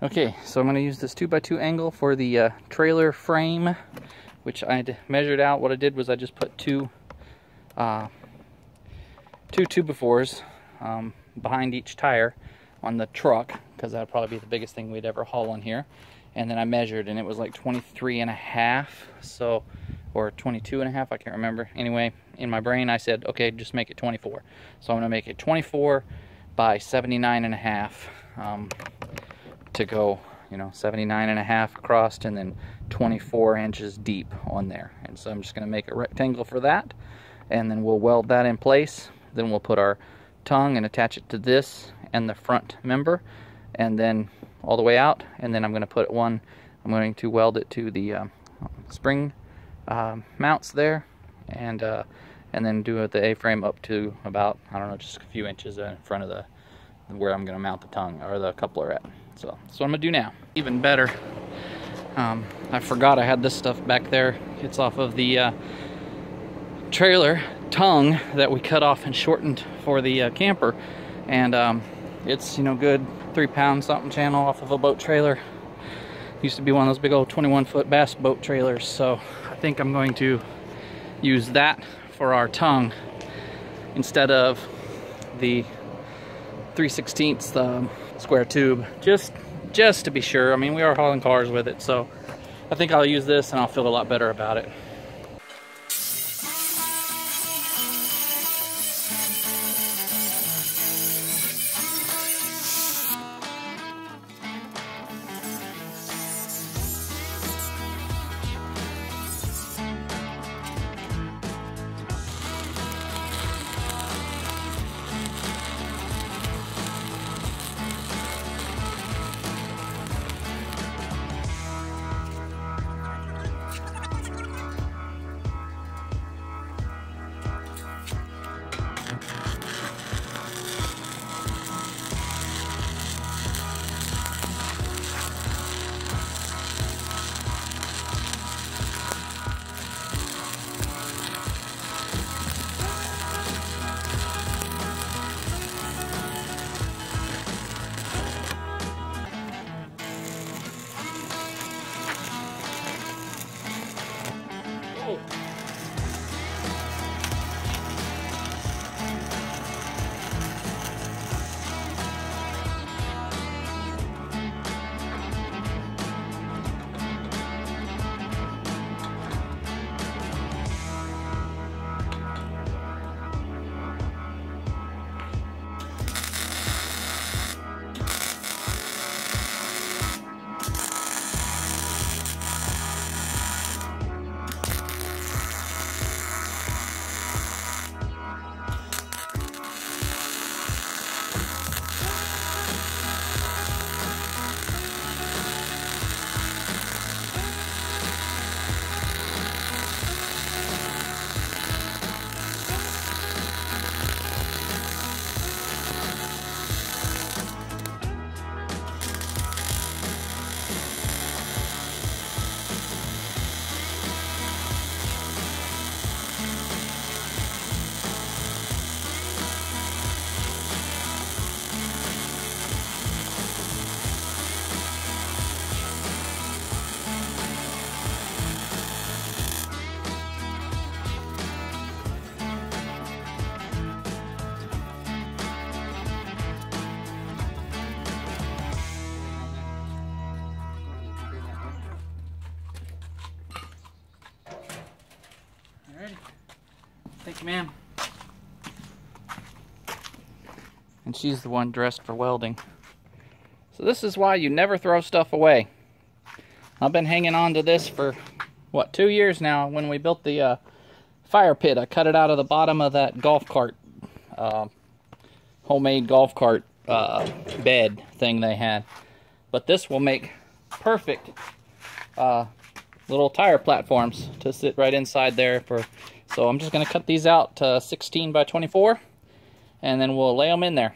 Okay, so I'm going to use this 2x2 angle for the trailer frame, which I measured out. What I did was I just put two 2x4s behind each tire on the truck, because that would probably be the biggest thing we'd ever haul on here. And then I measured, and it was like 23.5, so, or 22.5, I can't remember. Anyway, in my brain I said, okay, just make it 24. So I'm going to make it 24 by 79.5 to go, you know, 79.5 across and then 24 inches deep on there. And so I'm just going to make a rectangle for that, and then we'll weld that in place. Then we'll put our tongue and attach it to this and the front member, and then all the way out. And then I'm going to put one, I'm going to weld it to the spring mounts there, and then do the A-frame up to about, I don't know, just a few inches in front of the where I'm going to mount the tongue or the coupler at. So that's what I'm going to do now. Even better, I forgot I had this stuff back there. It's off of the trailer tongue that we cut off and shortened for the camper, and it's, you know, good 3-pound something channel off of a boat trailer. Used to be one of those big old 21-foot bass boat trailers, so I think I'm going to use that for our tongue instead of the 3/16 square tube, just to be sure. I mean, we are hauling cars with it, so I think I'll use this and I'll feel a lot better about it. Thank you, ma'am. And she's the one dressed for welding. So this is why you never throw stuff away. I've been hanging on to this for, what, 2 years now. When we built the fire pit, I cut it out of the bottom of that golf cart, homemade golf cart bed thing they had. But this will make perfect little tire platforms to sit right inside there. So I'm just going to cut these out to 16 by 24, and then we'll lay them in there.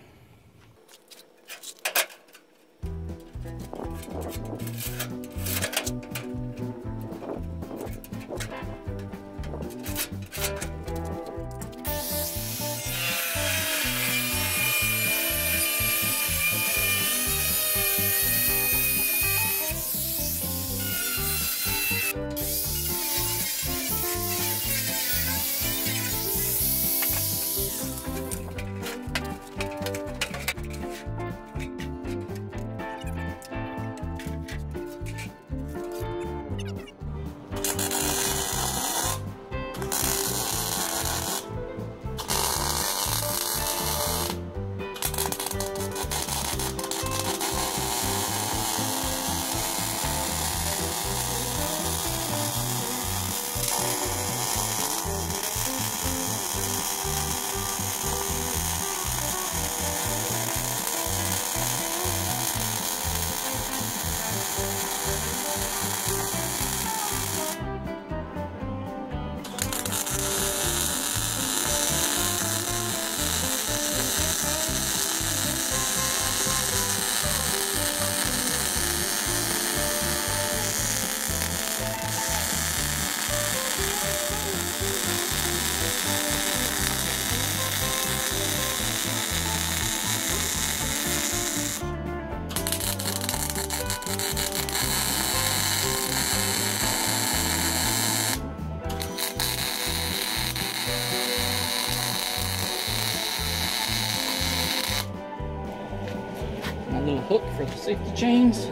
for the safety chains,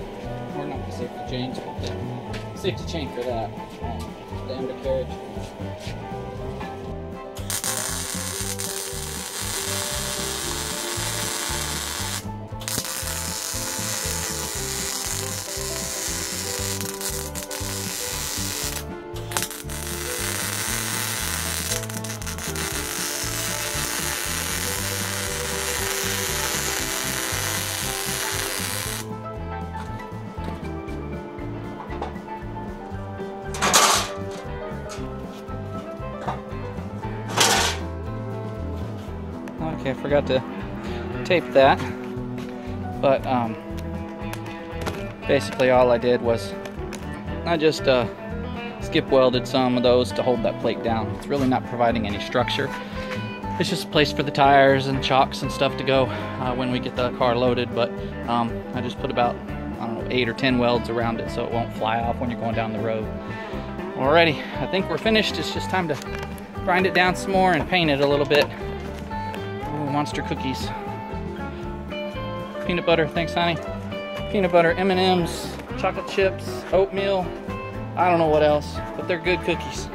or not the safety chains, but the safety chain for that, the undercarriage. Okay, I forgot to tape that, but basically all I did was I just skip welded some of those to hold that plate down. It's really not providing any structure. It's just a place for the tires and chocks and stuff to go when we get the car loaded, but I just put about, I don't know, 8 or 10 welds around it so it won't fly off when you're going down the road. Alrighty, I think we're finished. It's just time to grind it down some more and paint it a little bit. Ooh, monster cookies. Peanut butter, thanks honey. Peanut butter, M&Ms, chocolate chips, oatmeal, I don't know what else, but they're good cookies.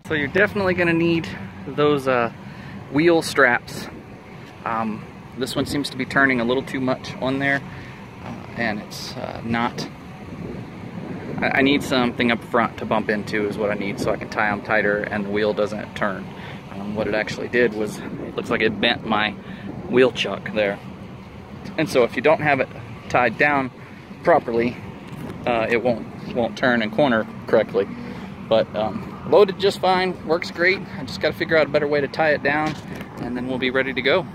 So you're definitely going to need those wheel straps. This one seems to be turning a little too much on there, and it's not. I need something up front to bump into is what I need, so I can tie them tighter and the wheel doesn't turn. What it actually did was, it looks like it bent my wheel chuck there. And so if you don't have it tied down properly, it won't turn and corner correctly. But loaded just fine, works great. I just got to figure out a better way to tie it down, and then we'll be ready to go.